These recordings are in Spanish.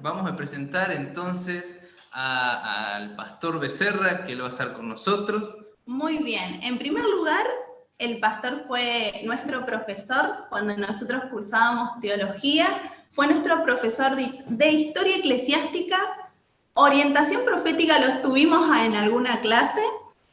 vamos a presentar entonces al pastor Becerra, que él va a estar con nosotros. Muy bien. En primer lugar, el pastor fue nuestro profesor cuando nosotros cursábamos teología, fue nuestro profesor de historia eclesiástica, orientación profética lo tuvimos en alguna clase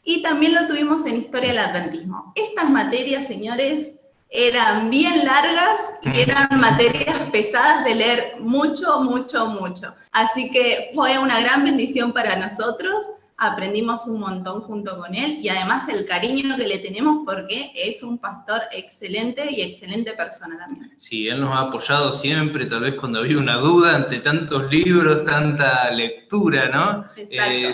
y también lo tuvimos en historia del adventismo. Estas materias, señores, eran bien largas y eran materias pesadas de leer mucho, mucho, mucho. Así que fue una gran bendición para nosotros, aprendimos un montón junto con él y además el cariño que le tenemos porque es un pastor excelente y excelente persona también. Sí, él nos ha apoyado siempre, tal vez cuando había una duda ante tantos libros, tanta lectura, ¿no?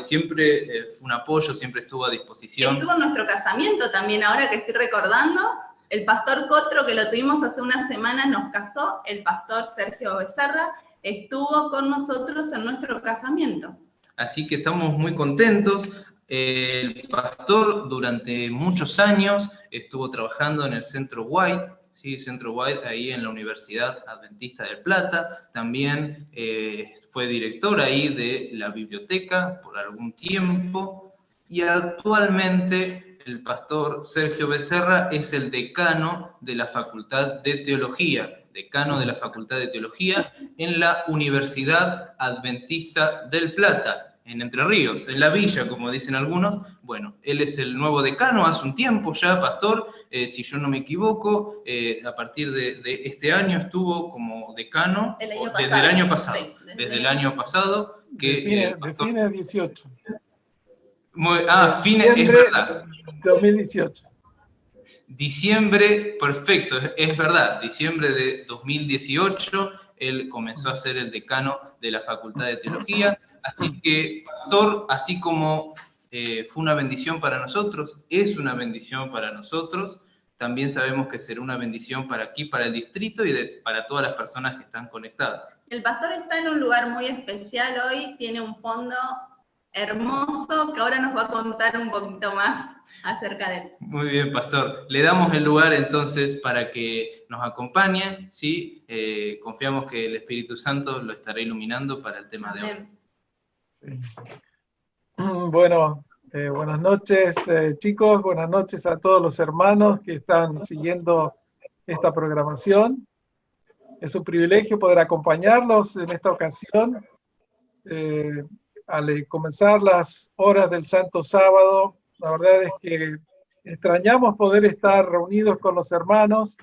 Siempre un apoyo, siempre estuvo a disposición. Estuvo en nuestro casamiento también, ahora que estoy recordando. El pastor Cotro, que lo tuvimos hace unas semanas, nos casó. El pastor Sergio Becerra estuvo con nosotros en nuestro casamiento. Así que estamos muy contentos. El pastor durante muchos años estuvo trabajando en el Centro White, ¿sí? Centro White ahí en la Universidad Adventista del Plata. También fue director ahí de la biblioteca por algún tiempo. Y actualmente el pastor Sergio Becerra es el decano de la Facultad de Teología, en la Universidad Adventista del Plata, en Entre Ríos, en la villa, como dicen algunos. Bueno, él es el nuevo decano hace un tiempo ya, pastor, si yo no me equivoco, a partir de este año estuvo como decano, desde el año pasado. Sí, desde el año pasado. Que, de fines 18. Fines, es verdad. 2018. Diciembre, perfecto, es verdad, diciembre de 2018, él comenzó a ser el decano de la Facultad de Teología, así que, pastor, así como fue una bendición para nosotros, es una bendición para nosotros, también sabemos que será una bendición para aquí, para el distrito y para todas las personas que están conectadas. El pastor está en un lugar muy especial hoy, tiene un fondo hermoso, que ahora nos va a contar un poquito más acerca de él. Muy bien, pastor. Le damos el lugar entonces para que nos acompañe, ¿sí? Confiamos que el Espíritu Santo lo estará iluminando para el tema Amén. de hoy. Sí. Bueno, buenas noches, chicos, buenas noches a todos los hermanos que están siguiendo esta programación. Es un privilegio poder acompañarlos en esta ocasión. Al comenzar las horas del Santo Sábado, la verdad es que extrañamos poder estar reunidos con los hermanos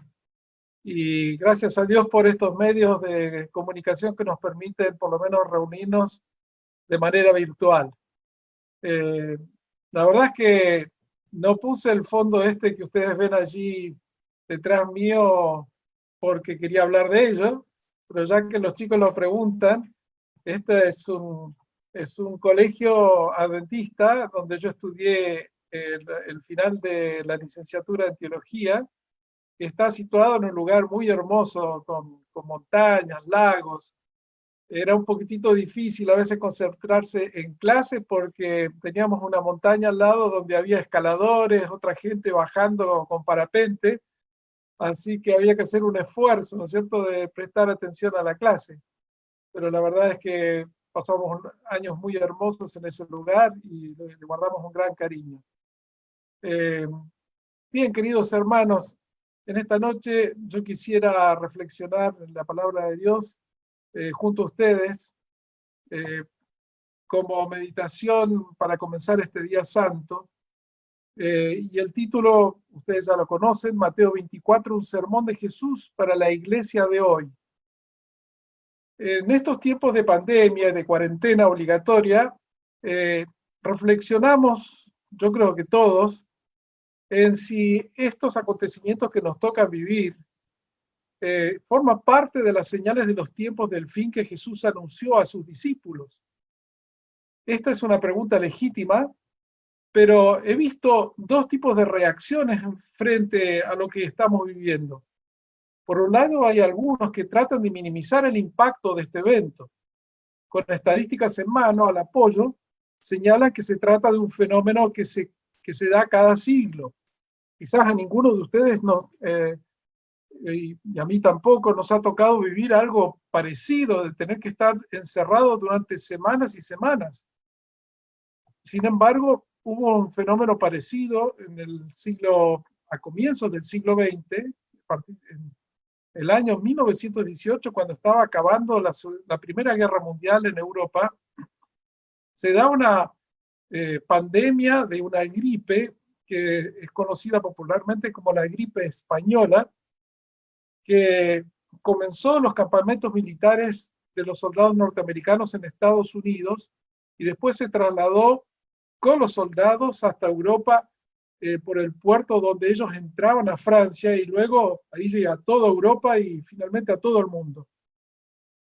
y gracias a Dios por estos medios de comunicación que nos permiten por lo menos reunirnos de manera virtual. La verdad es que no puse el fondo este que ustedes ven allí detrás mío porque quería hablar de ello, pero ya que los chicos lo preguntan, este es un colegio adventista donde yo estudié el final de la licenciatura en teología, que está situado en un lugar muy hermoso, con montañas, lagos. Era un poquitito difícil a veces concentrarse en clase porque teníamos una montaña al lado donde había escaladores, otra gente bajando con parapente, así que había que hacer un esfuerzo, ¿no es cierto?, de prestar atención a la clase. Pero la verdad es que pasamos años muy hermosos en ese lugar y le guardamos un gran cariño. Bien, queridos hermanos, en esta noche yo quisiera reflexionar en la palabra de Dios junto a ustedes como meditación para comenzar este día santo. Y el título, ustedes ya lo conocen, Mateo 24, un sermón de Jesús para la iglesia de hoy. En estos tiempos de pandemia, de cuarentena obligatoria, reflexionamos, yo creo que todos, en si estos acontecimientos que nos toca vivir forman parte de las señales de los tiempos del fin que Jesús anunció a sus discípulos. Esta es una pregunta legítima, pero he visto dos tipos de reacciones frente a lo que estamos viviendo. Por un lado, hay algunos que tratan de minimizar el impacto de este evento. Con estadísticas en mano, al apoyo, señalan que se trata de un fenómeno que se da cada siglo. Quizás a ninguno de ustedes y a mí tampoco nos ha tocado vivir algo parecido, de tener que estar encerrado durante semanas y semanas. Sin embargo, hubo un fenómeno parecido a comienzos del siglo XX, en el año 1918, cuando estaba acabando la Primera Guerra Mundial en Europa. Se da una pandemia de una gripe que es conocida popularmente como la gripe española, que comenzó en los campamentos militares de los soldados norteamericanos en Estados Unidos y después se trasladó con los soldados hasta Europa por el puerto donde ellos entraban a Francia, y luego ahí llega a toda Europa y finalmente a todo el mundo.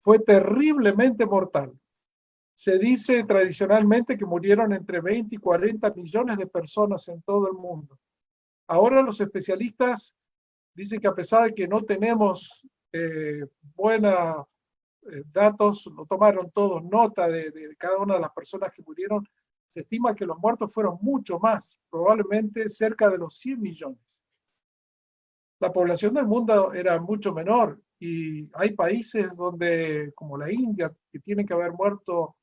Fue terriblemente mortal. Se dice tradicionalmente que murieron entre 20 y 40 millones de personas en todo el mundo. Ahora los especialistas dicen que a pesar de que no tenemos buenos datos, no tomaron todos nota de cada una de las personas que murieron, se estima que los muertos fueron mucho más, probablemente cerca de los 100 millones. La población del mundo era mucho menor, y hay países donde, como la India, que tienen que haber muerto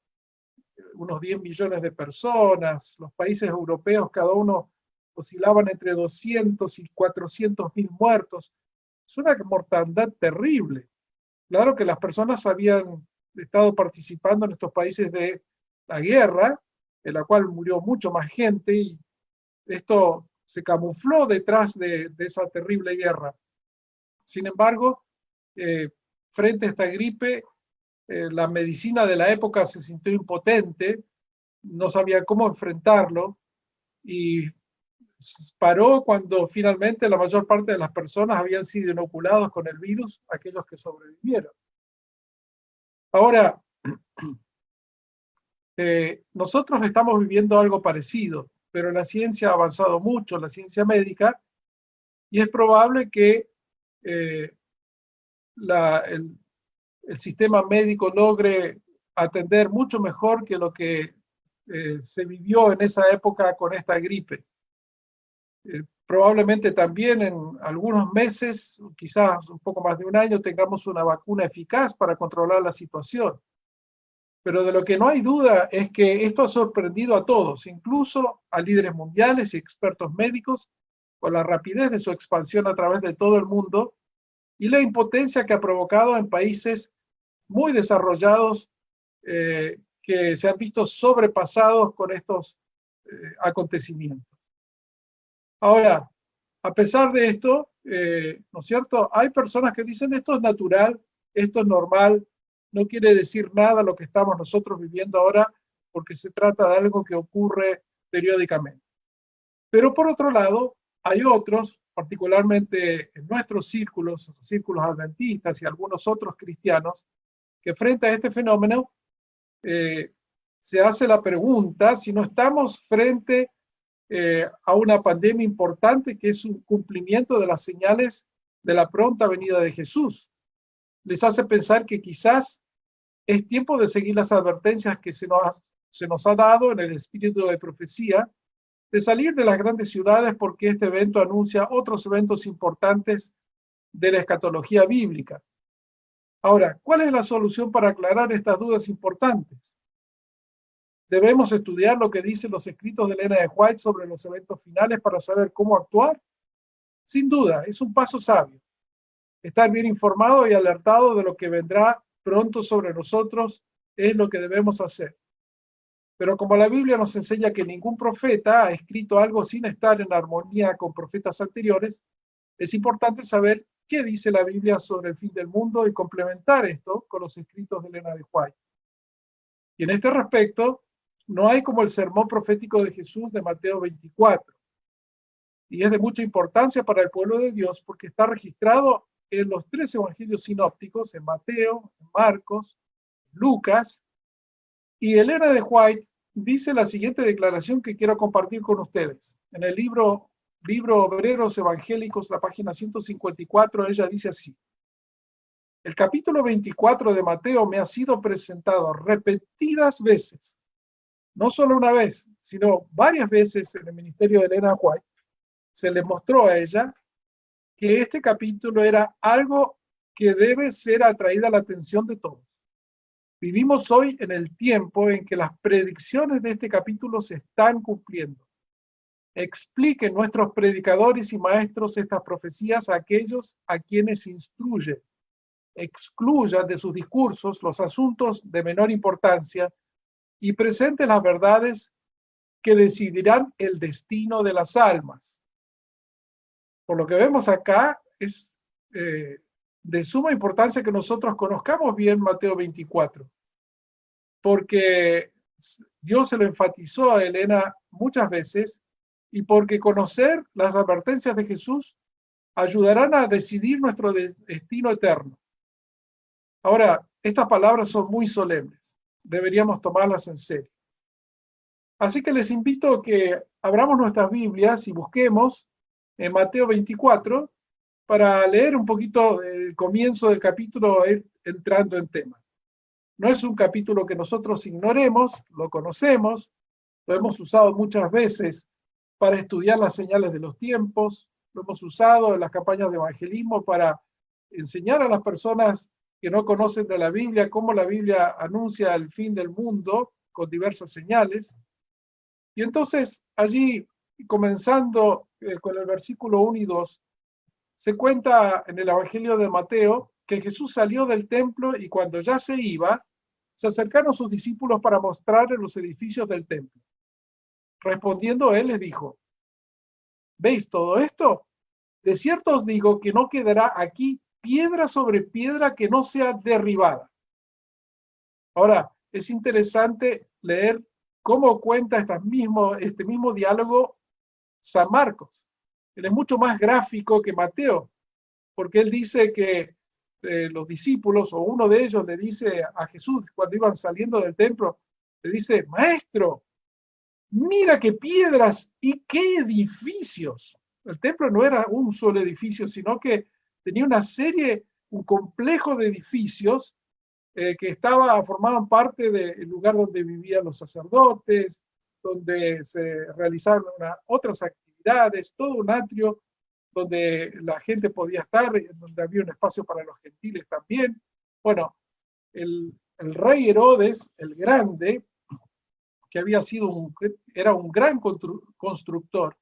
unos 10 millones de personas. Los países europeos, cada uno oscilaban entre 200 y 400 mil muertos. Es una mortandad terrible. Claro que las personas habían estado participando en estos países de la guerra, en la cual murió mucho más gente, y esto se camufló detrás de esa terrible guerra. Sin embargo, frente a esta gripe, la medicina de la época se sintió impotente, no sabía cómo enfrentarlo, y paró cuando finalmente la mayor parte de las personas habían sido inoculados con el virus, aquellos que sobrevivieron. Ahora, nosotros estamos viviendo algo parecido, pero la ciencia ha avanzado mucho, la ciencia médica, y es probable que el sistema médico logre atender mucho mejor que lo que se vivió en esa época con esta gripe. Probablemente también en algunos meses, quizás un poco más de un año, tengamos una vacuna eficaz para controlar la situación. Pero de lo que no hay duda es que esto ha sorprendido a todos, incluso a líderes mundiales y expertos médicos, con la rapidez de su expansión a través de todo el mundo y la impotencia que ha provocado en países muy desarrollados que se han visto sobrepasados con estos acontecimientos. Ahora, a pesar de esto, ¿no es cierto? Hay personas que dicen esto es natural, esto es normal, no quiere decir nada lo que estamos nosotros viviendo ahora, porque se trata de algo que ocurre periódicamente. Pero por otro lado, hay otros, particularmente en nuestros círculos, los círculos adventistas y algunos otros cristianos, que frente a este fenómeno se hace la pregunta si no estamos frente a una pandemia importante, que es un cumplimiento de las señales de la pronta venida de Jesús. Les hace pensar que quizás es tiempo de seguir las advertencias que se nos ha dado en el espíritu de profecía, de salir de las grandes ciudades, porque este evento anuncia otros eventos importantes de la escatología bíblica. Ahora, ¿cuál es la solución para aclarar estas dudas importantes? ¿Debemos estudiar lo que dicen los escritos de Elena de White sobre los eventos finales para saber cómo actuar? Sin duda, es un paso sabio. Estar bien informado y alertado de lo que vendrá pronto sobre nosotros es lo que debemos hacer. Pero como la Biblia nos enseña que ningún profeta ha escrito algo sin estar en armonía con profetas anteriores, es importante saber qué dice la Biblia sobre el fin del mundo y complementar esto con los escritos de Elena de White. Y en este respecto, no hay como el sermón profético de Jesús de Mateo 24. Y es de mucha importancia para el pueblo de Dios porque está registrado en los 3 evangelios sinópticos, en Mateo, en Marcos, Lucas. Y Elena de White dice la siguiente declaración que quiero compartir con ustedes. En el libro Obreros Evangélicos, la página 154, ella dice así: el capítulo 24 de Mateo me ha sido presentado repetidas veces, no solo una vez, sino varias veces en el ministerio de Elena White. Se le mostró a ella que este capítulo era algo que debe ser atraída a la atención de todos. Vivimos hoy en el tiempo en que las predicciones de este capítulo se están cumpliendo. Expliquen nuestros predicadores y maestros estas profecías a aquellos a quienes instruyen. Excluyan de sus discursos los asuntos de menor importancia y presenten las verdades que decidirán el destino de las almas. Por lo que vemos acá, es de suma importancia que nosotros conozcamos bien Mateo 24, porque Dios se lo enfatizó a Elena muchas veces y porque conocer las advertencias de Jesús ayudarán a decidir nuestro destino eterno. Ahora, estas palabras son muy solemnes, deberíamos tomarlas en serio. Así que les invito a que abramos nuestras Biblias y busquemos en Mateo 24 para leer un poquito el comienzo del capítulo entrando en tema. No es un capítulo que nosotros ignoremos, lo conocemos, lo hemos usado muchas veces para estudiar las señales de los tiempos, lo hemos usado en las campañas de evangelismo para enseñar a las personas que no conocen de la Biblia cómo la Biblia anuncia el fin del mundo con diversas señales. Y entonces allí, comenzando con el versículo 1 y 2, se cuenta en el Evangelio de Mateo que Jesús salió del templo y cuando ya se iba, se acercaron sus discípulos para mostrarle los edificios del templo. Respondiendo él les dijo: ¿veis todo esto? De cierto os digo que no quedará aquí piedra sobre piedra que no sea derribada. Ahora, es interesante leer cómo cuenta este mismo diálogo San Marcos. Él es mucho más gráfico que Mateo, porque él dice que los discípulos, o uno de ellos le dice a Jesús cuando iban saliendo del templo, le dice: Maestro, mira qué piedras y qué edificios. El templo no era un solo edificio, sino que tenía un complejo de edificios que formaban parte del lugar donde vivían los sacerdotes, donde se realizaban otras actividades, todo un atrio donde la gente podía estar, donde había un espacio para los gentiles también. Bueno, el rey Herodes, el Grande, que era un gran constructor,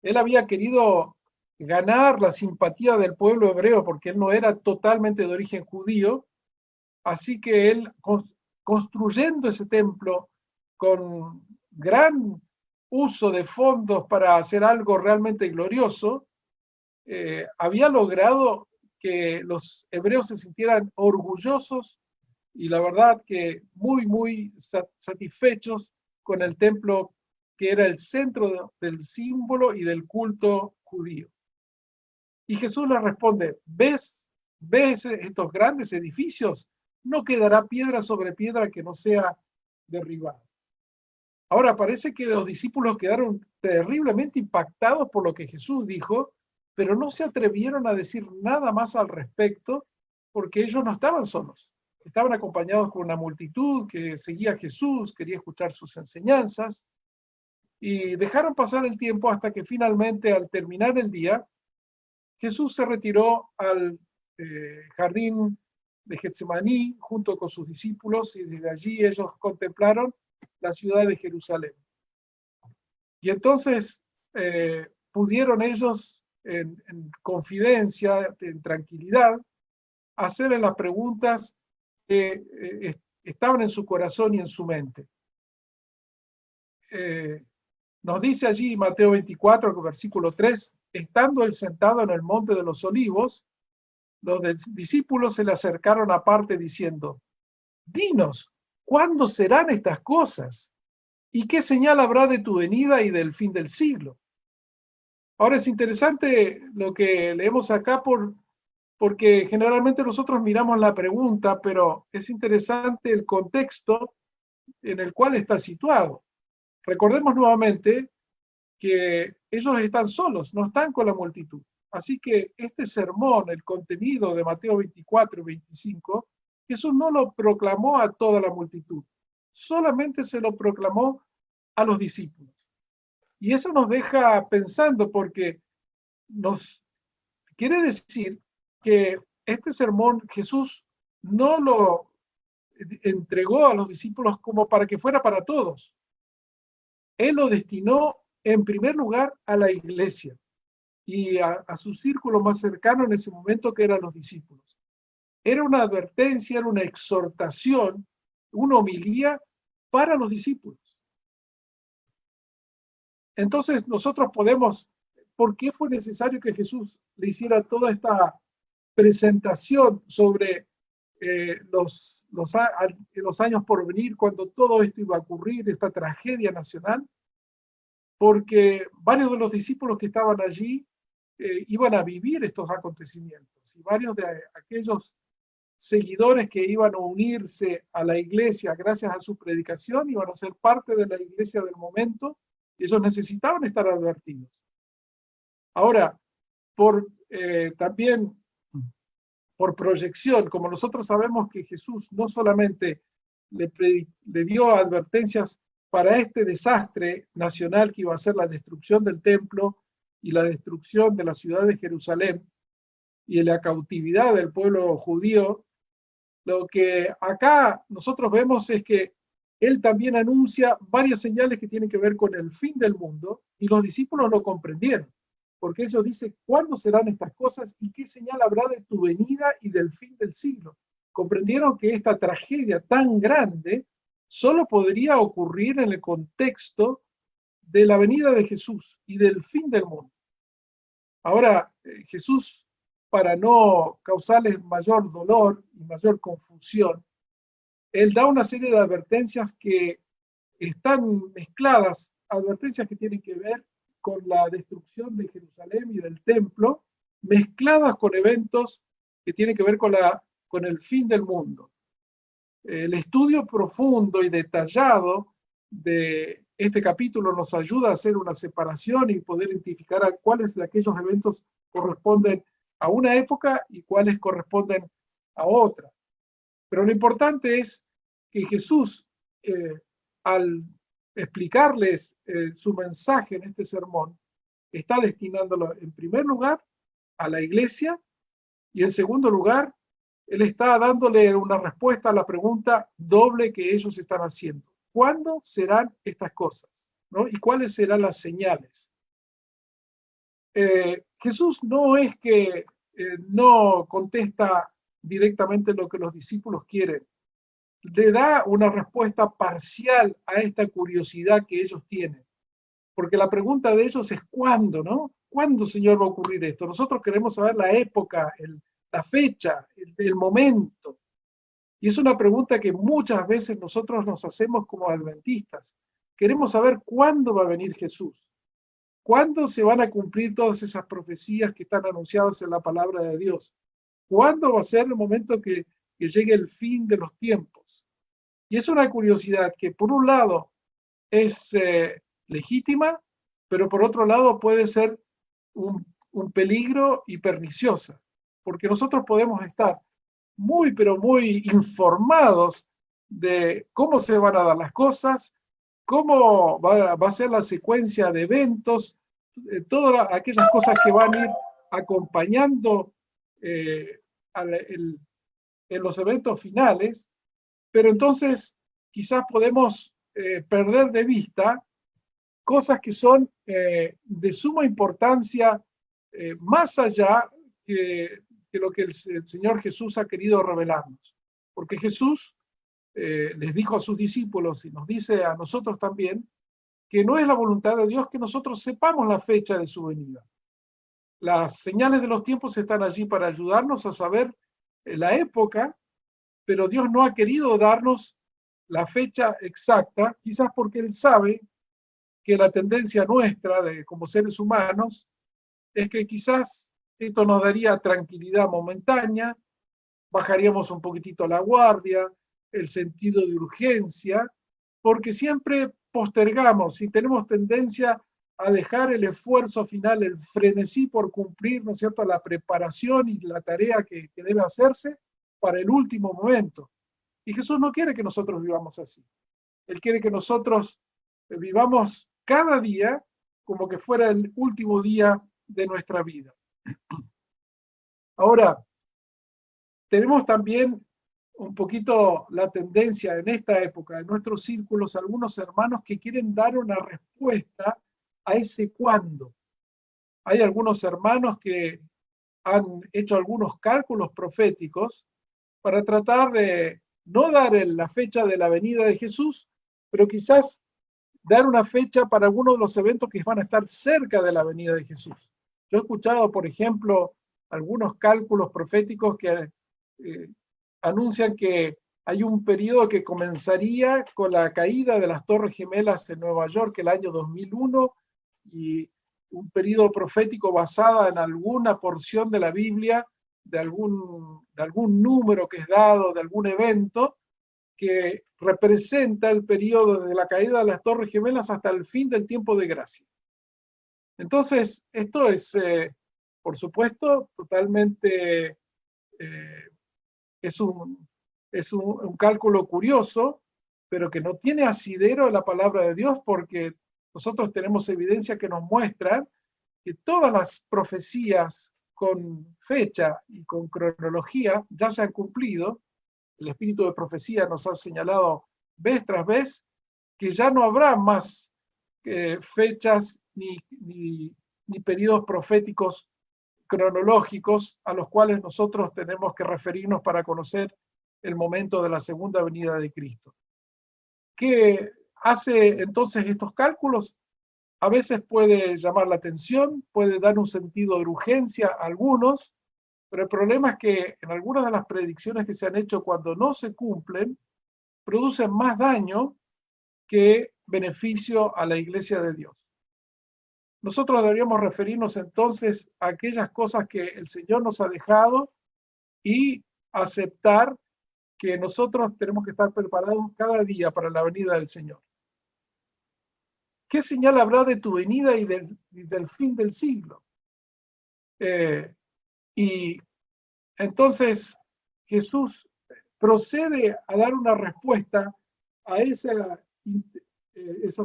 él había querido ganar la simpatía del pueblo hebreo porque él no era totalmente de origen judío, así que él, construyendo ese templo con gran uso de fondos para hacer algo realmente glorioso, había logrado que los hebreos se sintieran orgullosos y la verdad que muy, muy satisfechos con el templo que era el centro del símbolo y del culto judío. Y Jesús le responde: ¿Ves estos grandes edificios? No quedará piedra sobre piedra que no sea derribada. Ahora parece que los discípulos quedaron terriblemente impactados por lo que Jesús dijo, pero no se atrevieron a decir nada más al respecto porque ellos no estaban solos. Estaban acompañados por una multitud que seguía a Jesús, quería escuchar sus enseñanzas, y dejaron pasar el tiempo hasta que finalmente, al terminar el día, Jesús se retiró al jardín de Getsemaní junto con sus discípulos y desde allí ellos contemplaron la ciudad de Jerusalén. Y entonces pudieron ellos en confidencia, en tranquilidad, hacerle las preguntas que estaban en su corazón y en su mente. Nos dice allí Mateo 24, versículo 3, estando él sentado en el monte de los olivos, los discípulos se le acercaron aparte diciendo: dinos, ¿cuándo serán estas cosas? ¿Y qué señal habrá de tu venida y del fin del siglo? Ahora es interesante lo que leemos acá porque generalmente nosotros miramos la pregunta, pero es interesante el contexto en el cual está situado. Recordemos nuevamente que ellos están solos, no están con la multitud. Así que este sermón, el contenido de Mateo 24 y 25, Jesús no lo proclamó a toda la multitud, solamente se lo proclamó a los discípulos. Y eso nos deja pensando porque nos quiere decir que este sermón Jesús no lo entregó a los discípulos como para que fuera para todos. Él lo destinó en primer lugar a la iglesia y a su círculo más cercano en ese momento, que eran los discípulos. Era una advertencia, era una exhortación, una homilía para los discípulos. Entonces nosotros podemos, ¿por qué fue necesario que Jesús le hiciera toda esta presentación sobre los años por venir, cuando todo esto iba a ocurrir, esta tragedia nacional? Porque varios de los discípulos que estaban allí iban a vivir estos acontecimientos, y varios de aquellos seguidores que iban a unirse a la iglesia gracias a su predicación iban a ser parte de la iglesia del momento, y ellos necesitaban estar advertidos. Ahora, también por proyección, como nosotros sabemos que Jesús no solamente le dio advertencias para este desastre nacional que iba a ser la destrucción del templo y la destrucción de la ciudad de Jerusalén y la cautividad del pueblo judío, lo que acá nosotros vemos es que él también anuncia varias señales que tienen que ver con el fin del mundo, y los discípulos lo comprendieron, porque ellos dicen, ¿cuándo serán estas cosas y qué señal habrá de tu venida y del fin del siglo? Comprendieron que esta tragedia tan grande solo podría ocurrir en el contexto de la venida de Jesús y del fin del mundo. Ahora, Jesús, para no causarles mayor dolor y mayor confusión, él da una serie de advertencias que están mezcladas, advertencias que tienen que ver con la destrucción de Jerusalén y del templo, mezcladas con eventos que tienen que ver con el fin del mundo. El estudio profundo y detallado de este capítulo nos ayuda a hacer una separación y poder identificar a cuáles de aquellos eventos corresponden a una época y cuáles corresponden a otra. Pero lo importante es que Jesús, al explicarles su mensaje en este sermón, está destinándolo en primer lugar a la iglesia, y en segundo lugar, él está dándole una respuesta a la pregunta doble que ellos están haciendo. ¿Cuándo serán estas cosas? ¿No? ¿Y cuáles serán las señales? Jesús no es que no contesta directamente lo que los discípulos quieren. Le da una respuesta parcial a esta curiosidad que ellos tienen. Porque la pregunta de ellos es ¿cuándo, no? ¿Cuándo, Señor, va a ocurrir esto? Nosotros queremos saber la época, la fecha, el momento. Y es una pregunta que muchas veces nosotros nos hacemos como adventistas. Queremos saber cuándo va a venir Jesús. ¿Cuándo se van a cumplir todas esas profecías que están anunciadas en la palabra de Dios? ¿Cuándo va a ser el momento que llegue el fin de los tiempos? Y es una curiosidad que por un lado es legítima, pero por otro lado puede ser un peligro y perniciosa, porque nosotros podemos estar muy, pero muy informados de cómo se van a dar las cosas, cómo va a ser la secuencia de eventos, todas aquellas cosas que van a ir acompañando en los eventos finales, pero entonces quizás podemos perder de vista cosas que son de suma importancia más allá que lo que el Señor Jesús ha querido revelarnos. Porque Jesús les dijo a sus discípulos y nos dice a nosotros también que no es la voluntad de Dios que nosotros sepamos la fecha de su venida. Las señales de los tiempos están allí para ayudarnos a saber la época, pero Dios no ha querido darnos la fecha exacta, quizás porque Él sabe que la tendencia nuestra como seres humanos es que quizás esto nos daría tranquilidad momentánea, bajaríamos un poquitito la guardia, el sentido de urgencia, porque siempre postergamos y tenemos tendencia a dejar el esfuerzo final, el frenesí por cumplir, ¿no es cierto?, la preparación y la tarea que debe hacerse para el último momento. Y Jesús no quiere que nosotros vivamos así. Él quiere que nosotros vivamos cada día como que fuera el último día de nuestra vida. Ahora, tenemos también un poquito la tendencia en esta época, en nuestros círculos, algunos hermanos que quieren dar una respuesta a ese cuándo. Hay algunos hermanos que han hecho algunos cálculos proféticos para tratar de no dar la fecha de la venida de Jesús, pero quizás dar una fecha para algunos de los eventos que van a estar cerca de la venida de Jesús. Yo he escuchado, por ejemplo, algunos cálculos proféticos que anuncian que hay un periodo que comenzaría con la caída de las Torres Gemelas en Nueva York el año 2001 y un periodo profético basado en alguna porción de la Biblia, de algún número que es dado, de algún evento, que representa el periodo desde la caída de las Torres Gemelas hasta el fin del tiempo de gracia. Entonces, esto es, por supuesto, totalmente, es un cálculo curioso, pero que no tiene asidero en la palabra de Dios, porque nosotros tenemos evidencia que nos muestra que todas las profecías con fecha y con cronología ya se han cumplido. El espíritu de profecía nos ha señalado vez tras vez que ya no habrá más fechas ni periodos proféticos cronológicos a los cuales nosotros tenemos que referirnos para conocer el momento de la segunda venida de Cristo. ¿Qué hace entonces estos cálculos? A veces puede llamar la atención, puede dar un sentido de urgencia a algunos, pero el problema es que en algunas de las predicciones que se han hecho cuando no se cumplen, producen más daño que beneficio a la iglesia de Dios. Nosotros deberíamos referirnos entonces a aquellas cosas que el Señor nos ha dejado y aceptar que nosotros tenemos que estar preparados cada día para la venida del Señor. ¿Qué señal habrá de tu venida y del fin del siglo? Y entonces Jesús procede a dar una respuesta a esa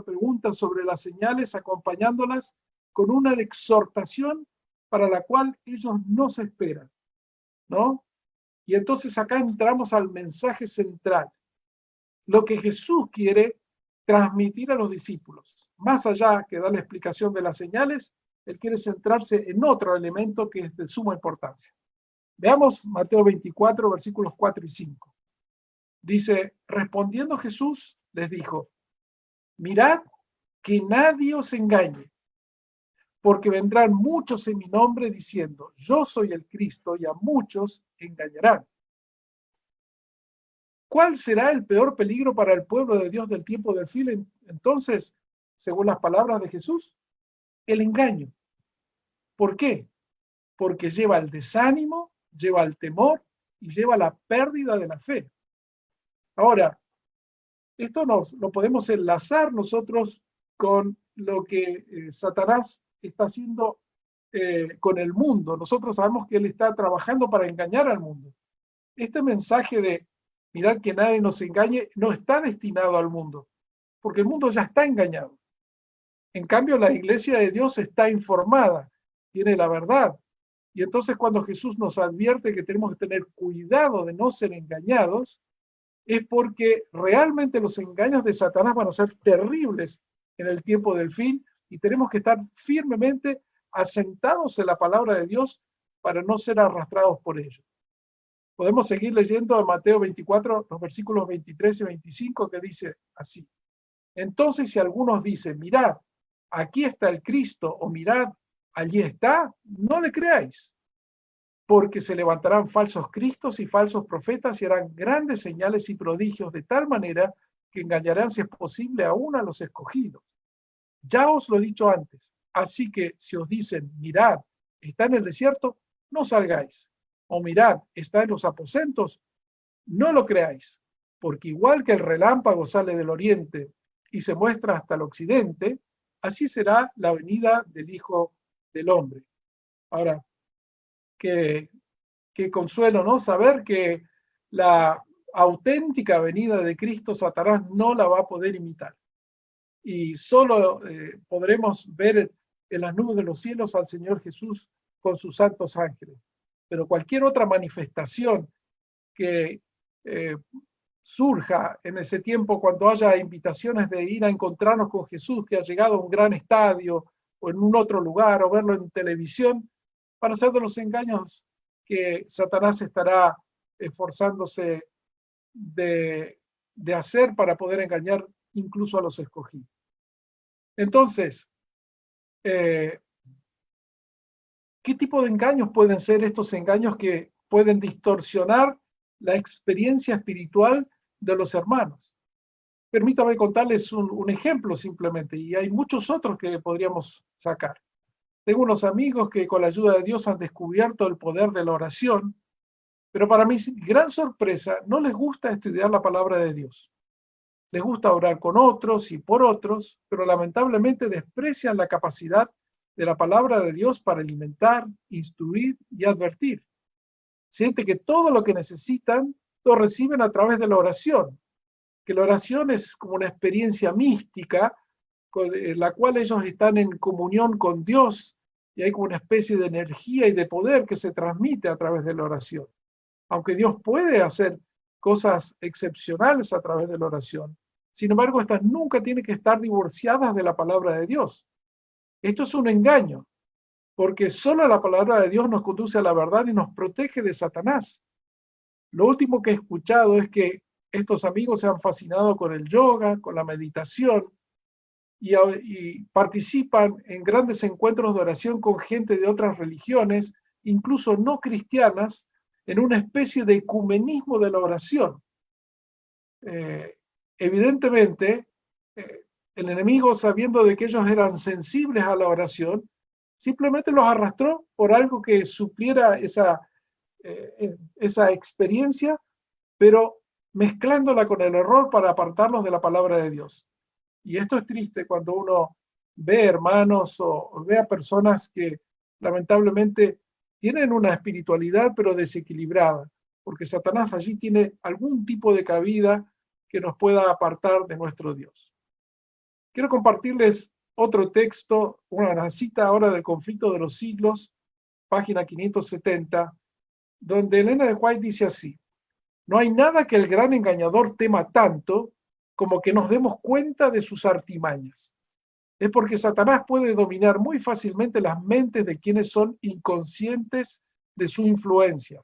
pregunta sobre las señales, acompañándolas con una exhortación para la cual ellos no se esperan, ¿no? Y entonces acá entramos al mensaje central, lo que Jesús quiere transmitir a los discípulos. Más allá que dar la explicación de las señales, él quiere centrarse en otro elemento que es de suma importancia. Veamos Mateo 24, versículos 4 y 5. Dice, respondiendo Jesús, les dijo, mirad que nadie os engañe, porque vendrán muchos en mi nombre diciendo, yo soy el Cristo, y a muchos engañarán. ¿Cuál será el peor peligro para el pueblo de Dios del tiempo del fin? Entonces, según las palabras de Jesús, el engaño. ¿Por qué? Porque lleva al desánimo, lleva al temor y lleva la pérdida de la fe. Ahora, esto lo podemos enlazar nosotros con lo que Satanás está haciendo con el mundo. Nosotros sabemos que él está trabajando para engañar al mundo. Este mensaje de mirad que nadie nos engañe no está destinado al mundo, porque el mundo ya está engañado. En cambio, la iglesia de Dios está informada, tiene la verdad. Y entonces cuando Jesús nos advierte que tenemos que tener cuidado de no ser engañados, es porque realmente los engaños de Satanás van a ser terribles en el tiempo del fin y tenemos que estar firmemente asentados en la palabra de Dios para no ser arrastrados por ello. Podemos seguir leyendo en Mateo 24, los versículos 23 y 25, que dice así. Entonces, si algunos dicen, mirad, aquí está el Cristo, o mirad, allí está, no le creáis, porque se levantarán falsos cristos y falsos profetas y harán grandes señales y prodigios de tal manera que engañarán, si es posible, aún a los escogidos. Ya os lo he dicho antes, así que si os dicen, mirad, está en el desierto, no salgáis. O mirad, está en los aposentos, no lo creáis, porque igual que el relámpago sale del oriente y se muestra hasta el occidente, así será la venida del Hijo del Hombre. Ahora, qué consuelo, ¿no? Saber que la auténtica venida de Cristo, Satanás no la va a poder imitar. Y solo podremos ver en las nubes de los cielos al Señor Jesús con sus santos ángeles. pero cualquier otra manifestación que surja en ese tiempo cuando haya invitaciones de ir a encontrarnos con Jesús, que ha llegado a un gran estadio o en un otro lugar, o verlo en televisión, van a ser de los engaños que Satanás estará esforzándose de hacer para poder engañar incluso a los escogidos. Entonces, ¿qué tipo de engaños pueden ser estos engaños que pueden distorsionar la experiencia espiritual de los hermanos? Permítame contarles un ejemplo simplemente, y hay muchos otros que podríamos sacar. Tengo unos amigos que con la ayuda de Dios han descubierto el poder de la oración, pero para mi gran sorpresa no les gusta estudiar la palabra de Dios. Les gusta orar con otros y por otros, pero lamentablemente desprecian la capacidad de la palabra de Dios para alimentar, instruir y advertir. Sienten que todo lo que necesitan lo reciben a través de la oración, que la oración es como una experiencia mística en la cual ellos están en comunión con Dios y hay como una especie de energía y de poder que se transmite a través de la oración. Aunque Dios puede hacer cosas excepcionales a través de la oración, sin embargo, estas nunca tienen que estar divorciadas de la palabra de Dios. Esto es un engaño, porque solo la palabra de Dios nos conduce a la verdad y nos protege de Satanás. Lo último que he escuchado es que estos amigos se han fascinado con el yoga, con la meditación, y participan en grandes encuentros de oración con gente de otras religiones, incluso no cristianas, en una especie de ecumenismo de la oración. Evidentemente, el enemigo, sabiendo de que ellos eran sensibles a la oración, simplemente los arrastró por algo que supliera esa experiencia, pero mezclándola con el error para apartarlos de la palabra de Dios. Y esto es triste cuando uno ve hermanos o ve a personas que lamentablemente tienen una espiritualidad pero desequilibrada, porque Satanás allí tiene algún tipo de cabida que nos pueda apartar de nuestro Dios. Quiero compartirles otro texto, una cita ahora del Conflicto de los Siglos, página 570, donde Elena de White dice así: no hay nada que el gran engañador tema tanto como que nos demos cuenta de sus artimañas. Es porque Satanás puede dominar muy fácilmente las mentes de quienes son inconscientes de su influencia,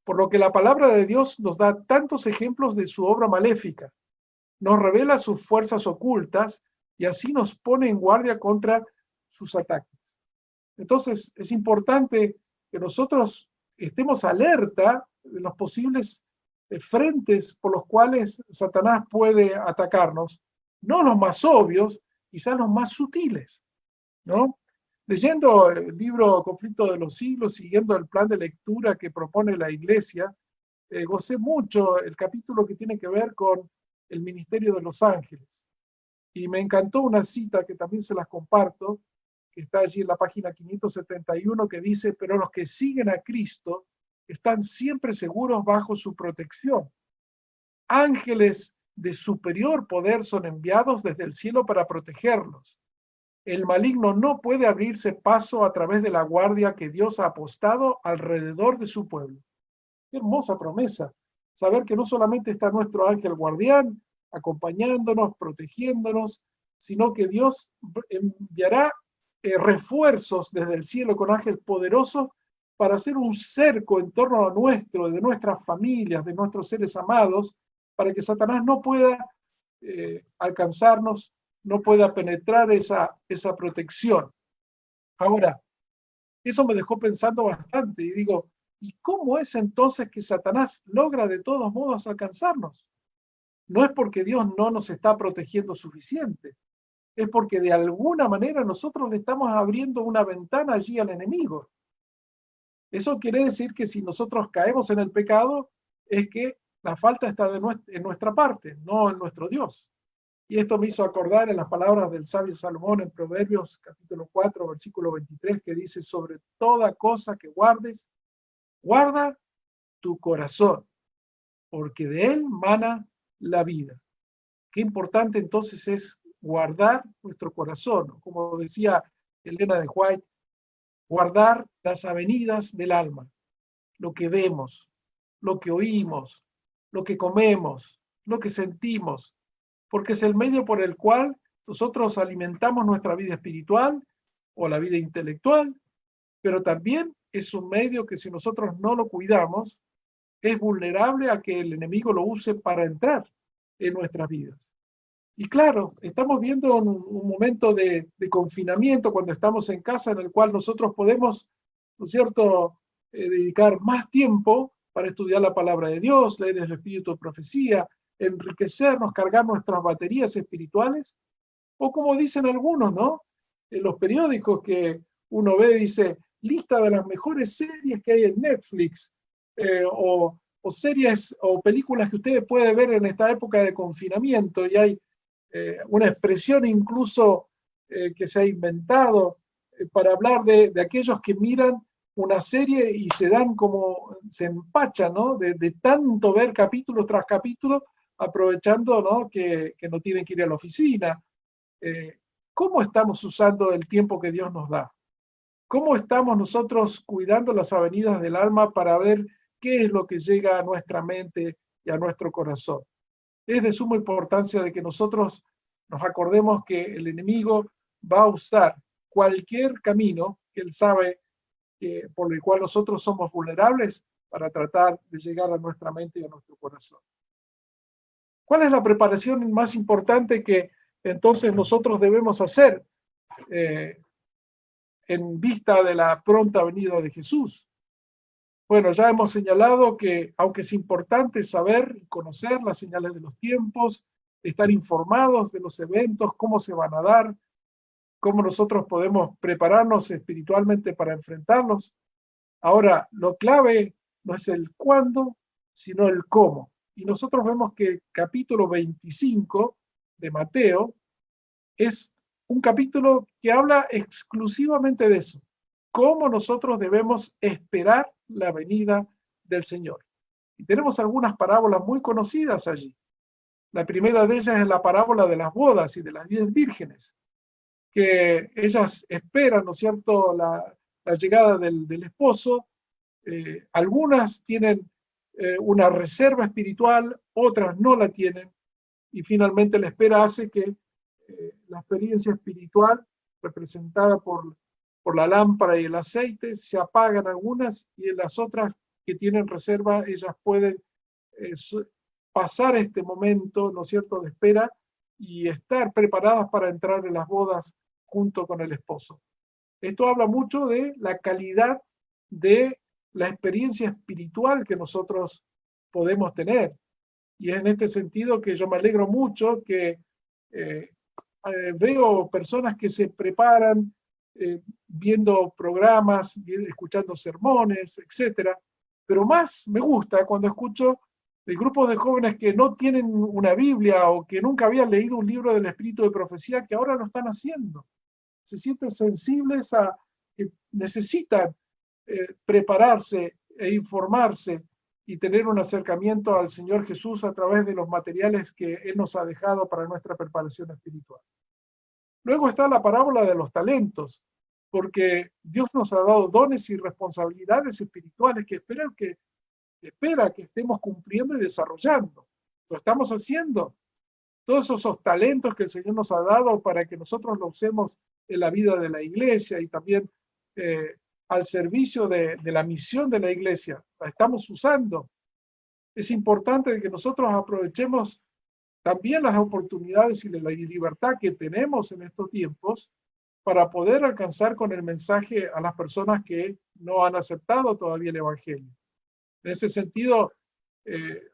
por lo que la palabra de Dios nos da tantos ejemplos de su obra maléfica, nos revela sus fuerzas ocultas y así nos pone en guardia contra sus ataques. Entonces, es importante que nosotros estemos alerta de los posibles frentes por los cuales Satanás puede atacarnos, no los más obvios, quizás los más sutiles, ¿no? Leyendo el libro Conflicto de los Siglos, siguiendo el plan de lectura que propone la Iglesia, gocé mucho el capítulo que tiene que ver con el ministerio de los ángeles. Y me encantó una cita que también se las comparto, que está allí en la página 571, que dice: pero los que siguen a Cristo están siempre seguros bajo su protección. Ángeles de superior poder son enviados desde el cielo para protegerlos. El maligno no puede abrirse paso a través de la guardia que Dios ha apostado alrededor de su pueblo. Qué hermosa promesa, saber que no solamente está nuestro ángel guardián acompañándonos, protegiéndonos, sino que Dios enviará refuerzos desde el cielo con ángeles poderosos para hacer un cerco en torno a nuestro, de nuestras familias, de nuestros seres amados, para que Satanás no pueda alcanzarnos, no pueda penetrar esa protección. Ahora, eso me dejó pensando bastante y digo, ¿y cómo es entonces que Satanás logra de todos modos alcanzarnos? No es porque Dios no nos está protegiendo suficiente, es porque de alguna manera nosotros le estamos abriendo una ventana allí al enemigo. Eso quiere decir que si nosotros caemos en el pecado, es que la falta está en nuestra parte, no en nuestro Dios. Y esto me hizo acordar en las palabras del sabio Salomón en Proverbios capítulo 4, versículo 23, que dice: sobre toda cosa que guardes, guarda tu corazón, porque de él mana la vida. Qué importante entonces es guardar nuestro corazón, como decía Elena de White, guardar las avenidas del alma. lo que vemos, lo que oímos, lo que comemos, lo que sentimos, porque es el medio por el cual nosotros alimentamos nuestra vida espiritual o la vida intelectual, pero también es un medio que si nosotros no lo cuidamos, es vulnerable a que el enemigo lo use para entrar en nuestras vidas. Y claro, estamos viendo un momento de confinamiento cuando estamos en casa en el cual nosotros podemos, ¿no es cierto?, dedicar más tiempo para estudiar la palabra de Dios, leer el espíritu de profecía, enriquecernos, cargar nuestras baterías espirituales, o como dicen algunos, ¿no? En los periódicos que uno ve, dice, lista de las mejores series que hay en Netflix, o series o películas que ustedes pueden ver en esta época de confinamiento, y hay una expresión incluso que se ha inventado para hablar de aquellos que miran una serie y se dan como, se empachan, ¿no? De tanto ver capítulo tras capítulo, aprovechando, ¿no?, que no tienen que ir a la oficina. ¿Cómo estamos usando el tiempo que Dios nos da? ¿Cómo estamos nosotros cuidando las avenidas del alma para ver qué es lo que llega a nuestra mente y a nuestro corazón? Es de suma importancia de que nosotros nos acordemos que el enemigo va a usar cualquier camino que él sabe por el cual nosotros somos vulnerables para tratar de llegar a nuestra mente y a nuestro corazón. ¿Cuál es la preparación más importante que entonces nosotros debemos hacer en vista de la pronta venida de Jesús? Bueno, ya hemos señalado que aunque es importante saber y conocer las señales de los tiempos, estar informados de los eventos, cómo se van a dar, cómo nosotros podemos prepararnos espiritualmente para enfrentarlos. Ahora, lo clave no es el cuándo, sino el cómo. Y nosotros vemos que el capítulo 25 de Mateo es un capítulo que habla exclusivamente de eso. Cómo nosotros debemos esperar la venida del Señor. Y tenemos algunas parábolas muy conocidas allí. La primera de ellas es la parábola de las bodas y de las 10 vírgenes, que ellas esperan, ¿no es cierto?, la llegada del esposo. Algunas tienen una reserva espiritual, otras no la tienen, y finalmente la espera hace que la experiencia espiritual representada por la lámpara y el aceite se apagan algunas, y en las otras que tienen reserva ellas pueden pasar este momento, ¿no es cierto?, de espera y estar preparadas para entrar en las bodas junto con el esposo. Esto habla mucho de la calidad de la experiencia espiritual que nosotros podemos tener. Y es en este sentido que yo me alegro mucho que veo personas que se preparan viendo programas, escuchando sermones, etcétera. Pero más me gusta cuando escucho de grupos de jóvenes que no tienen una Biblia o que nunca habían leído un libro del Espíritu de Profecía, que ahora lo están haciendo. Se sienten sensibles a que necesitan prepararse e informarse y tener un acercamiento al Señor Jesús a través de los materiales que Él nos ha dejado para nuestra preparación espiritual. Luego está la parábola de los talentos, porque Dios nos ha dado dones y responsabilidades espirituales que espera que estemos cumpliendo y desarrollando. Lo estamos haciendo. Todos esos talentos que el Señor nos ha dado para que nosotros los usemos en la vida de la iglesia y también al servicio de la misión de la iglesia, la estamos usando. Es importante que nosotros aprovechemos también las oportunidades y la libertad que tenemos en estos tiempos para poder alcanzar con el mensaje a las personas que no han aceptado todavía el Evangelio. En ese sentido,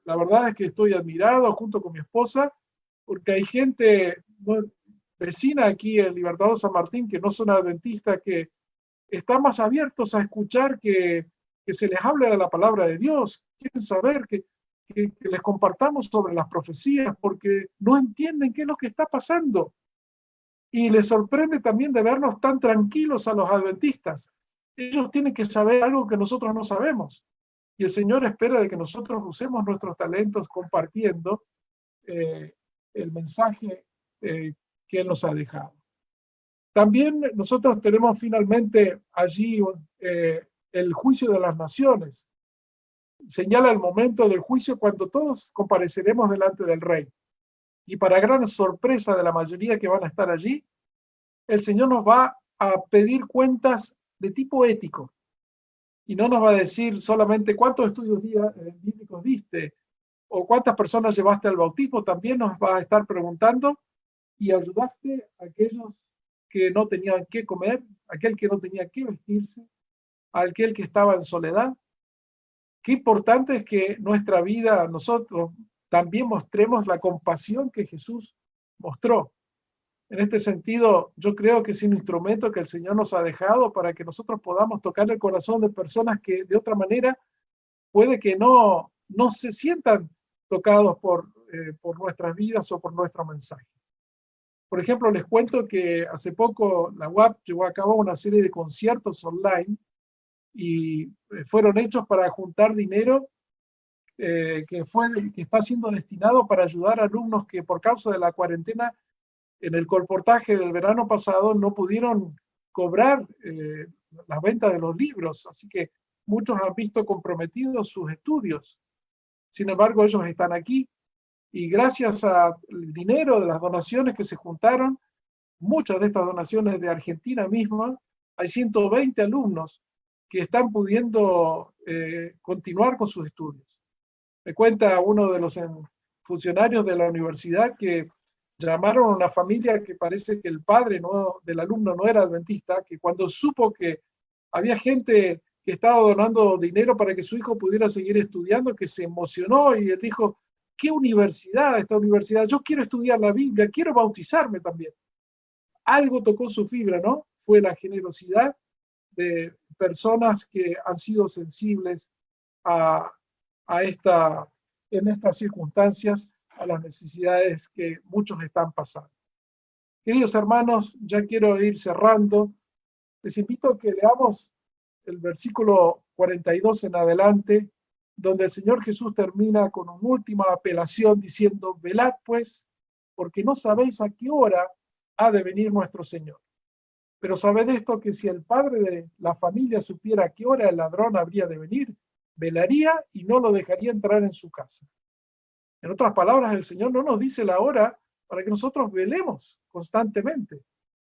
la verdad es que estoy admirado junto con mi esposa, porque hay gente vecina aquí en Libertador San Martín que no son adventistas, que están más abiertos a escuchar que se les hable de la palabra de Dios, quieren saber que les compartamos sobre las profecías, porque no entienden qué es lo que está pasando. Y les sorprende también de vernos tan tranquilos a los adventistas. Ellos tienen que saber algo que nosotros no sabemos. Y el Señor espera de que nosotros usemos nuestros talentos compartiendo el mensaje que Él nos ha dejado. También nosotros tenemos finalmente allí el juicio de las naciones. señala el momento del juicio cuando todos compareceremos delante del Rey. Y para gran sorpresa de la mayoría que van a estar allí, el Señor nos va a pedir cuentas de tipo ético. Y no nos va a decir solamente cuántos estudios bíblicos diste o cuántas personas llevaste al bautismo, también nos va a estar preguntando, ¿y ayudaste a aquellos que no tenían qué comer, aquel que no tenía qué vestirse, a aquel que estaba en soledad? Qué importante es que nuestra vida, nosotros, también mostremos la compasión que Jesús mostró. En este sentido, yo creo que es un instrumento que el Señor nos ha dejado para que nosotros podamos tocar el corazón de personas que de otra manera puede que no se sientan tocados por nuestras vidas o por nuestro mensaje. Por ejemplo, les cuento que hace poco la UAP llevó a cabo una serie de conciertos online y fueron hechos para juntar dinero que está siendo destinado para ayudar a alumnos que por causa de la cuarentena en el colportaje del verano pasado no pudieron cobrar las ventas de los libros, así que muchos han visto comprometidos sus estudios. Sin embargo, ellos están aquí y gracias al dinero de las donaciones que se juntaron, muchas de estas donaciones de Argentina misma, hay 120 alumnos que están pudiendo continuar con sus estudios. Me cuenta uno de los funcionarios de la universidad que llamaron a una familia que parece que el padre del alumno no era adventista, que cuando supo que había gente que estaba donando dinero para que su hijo pudiera seguir estudiando, que se emocionó y él dijo, ¿qué universidad esta universidad? Yo quiero estudiar la Biblia, quiero bautizarme también. Algo tocó su fibra, ¿no? Fue la generosidad de personas que han sido sensibles en estas circunstancias, a las necesidades que muchos están pasando. Queridos hermanos, ya quiero ir cerrando. Les invito a que leamos el versículo 42 en adelante, donde el Señor Jesús termina con una última apelación diciendo, velad pues, porque no sabéis a qué hora ha de venir nuestro Señor. Pero sabed esto, que si el padre de la familia supiera a qué hora el ladrón habría de venir, velaría y no lo dejaría entrar en su casa. En otras palabras, el Señor no nos dice la hora para que nosotros velemos constantemente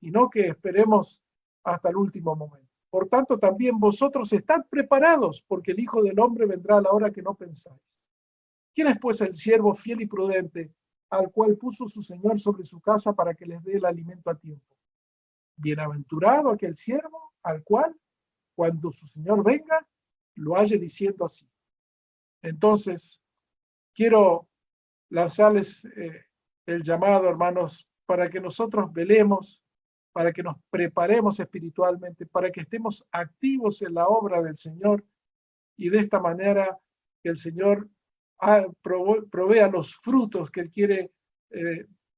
y no que esperemos hasta el último momento. Por tanto, también vosotros estad preparados, porque el Hijo del Hombre vendrá a la hora que no pensáis. ¿Quién es pues el siervo fiel y prudente, al cual puso su Señor sobre su casa para que les dé el alimento a tiempo? Bienaventurado aquel siervo, al cual, cuando su Señor venga, lo halle diciendo así. Entonces, quiero lanzarles el llamado, hermanos, para que nosotros velemos, para que nos preparemos espiritualmente, para que estemos activos en la obra del Señor y de esta manera que el Señor provea los frutos que Él quiere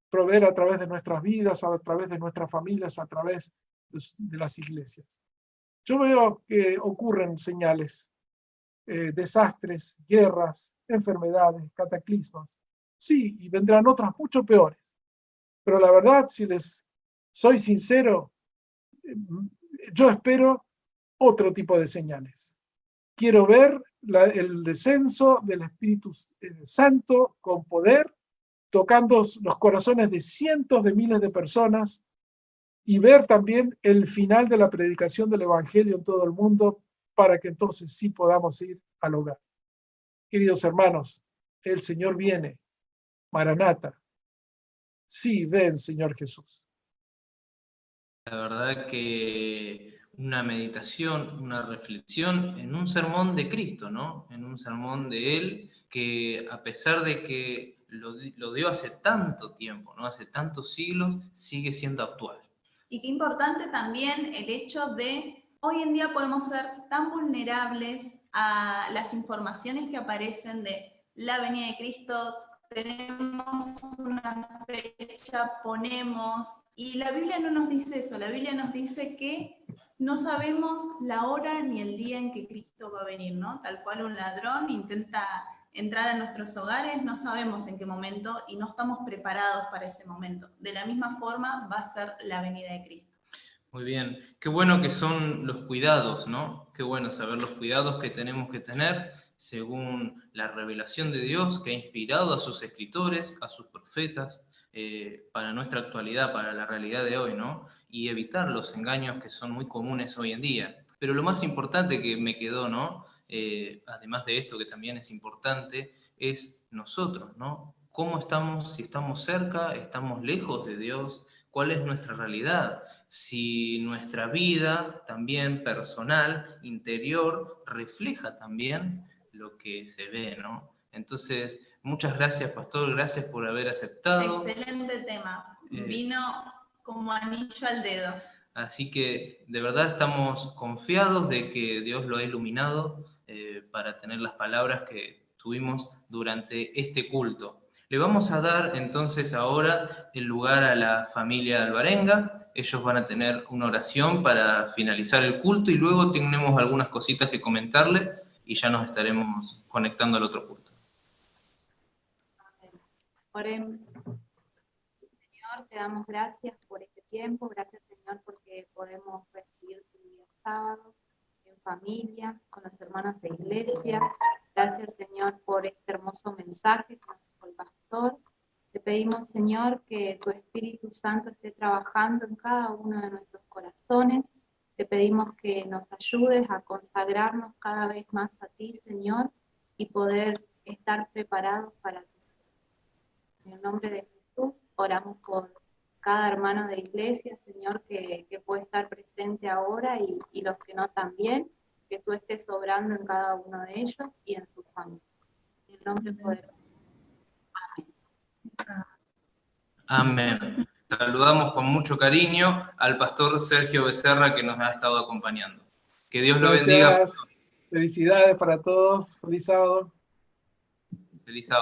proveer a través de nuestras vidas, a través de nuestras familias, a través de las iglesias. Yo veo que ocurren señales, desastres, guerras, enfermedades, cataclismas. Sí, y vendrán otras mucho peores. Pero la verdad, si les soy sincero, yo espero otro tipo de señales. Quiero ver el descenso del Espíritu Santo con poder, tocando los corazones de cientos de miles de personas y ver también el final de la predicación del Evangelio en todo el mundo para que entonces sí podamos ir al hogar. Queridos hermanos, el Señor viene. Maranata. Sí, ven, Señor Jesús. La verdad que una meditación, una reflexión en un sermón de Cristo, ¿no? En un sermón de Él que a pesar de que lo dio hace tanto tiempo, ¿no? Hace tantos siglos, sigue siendo actual. Y qué importante también el hecho de, hoy en día podemos ser tan vulnerables a las informaciones que aparecen de la venida de Cristo. Tenemos una fecha, ponemos, y la Biblia no nos dice eso, la Biblia nos dice que no sabemos la hora ni el día en que Cristo va a venir, ¿no? Tal cual un ladrón intenta entrar a nuestros hogares, no sabemos en qué momento y no estamos preparados para ese momento. De la misma forma va a ser la venida de Cristo. Muy bien, qué bueno que son los cuidados, ¿no? Qué bueno saber los cuidados que tenemos que tener. según la revelación de Dios que ha inspirado a sus escritores, a sus profetas, para nuestra actualidad, para la realidad de hoy, ¿no? Y evitar los engaños que son muy comunes hoy en día. Pero lo más importante que me quedó, ¿no? Además de esto que también es importante, es nosotros, ¿no? ¿Cómo estamos? Si estamos cerca, estamos lejos de Dios, ¿cuál es nuestra realidad? Si nuestra vida también personal, interior, refleja también lo que se ve, ¿no? Entonces, muchas gracias, Pastor, gracias por haber aceptado. Excelente tema, vino como anillo al dedo. Así que de verdad estamos confiados de que Dios lo ha iluminado para tener las palabras que tuvimos durante este culto. Le vamos a dar entonces ahora el lugar a la familia Alvarenga. Ellos van a tener una oración para finalizar el culto y luego tenemos algunas cositas que comentarle y ya nos estaremos conectando al otro culto. Oremos. Señor, te damos gracias por este tiempo, gracias Señor porque podemos recibir tu día sábado en familia, con los hermanos de iglesia. Gracias Señor por este hermoso mensaje que nos dijo el pastor. Te pedimos Señor que tu Espíritu Santo esté trabajando en cada uno de nuestros corazones. Te pedimos que nos ayudes a consagrarnos cada vez más a ti Señor y poder estar preparados para ti. En el nombre de Jesús oramos por cada hermano de iglesia, Señor, que puede estar presente ahora y los que no también, que tú estés obrando en cada uno de ellos y en su familia. En el nombre poderoso. Amén. Amén. Saludamos con mucho cariño al pastor Sergio Becerra que nos ha estado acompañando. Que Dios lo bendiga. Felicidades para todos. Feliz sábado. Feliz sábado.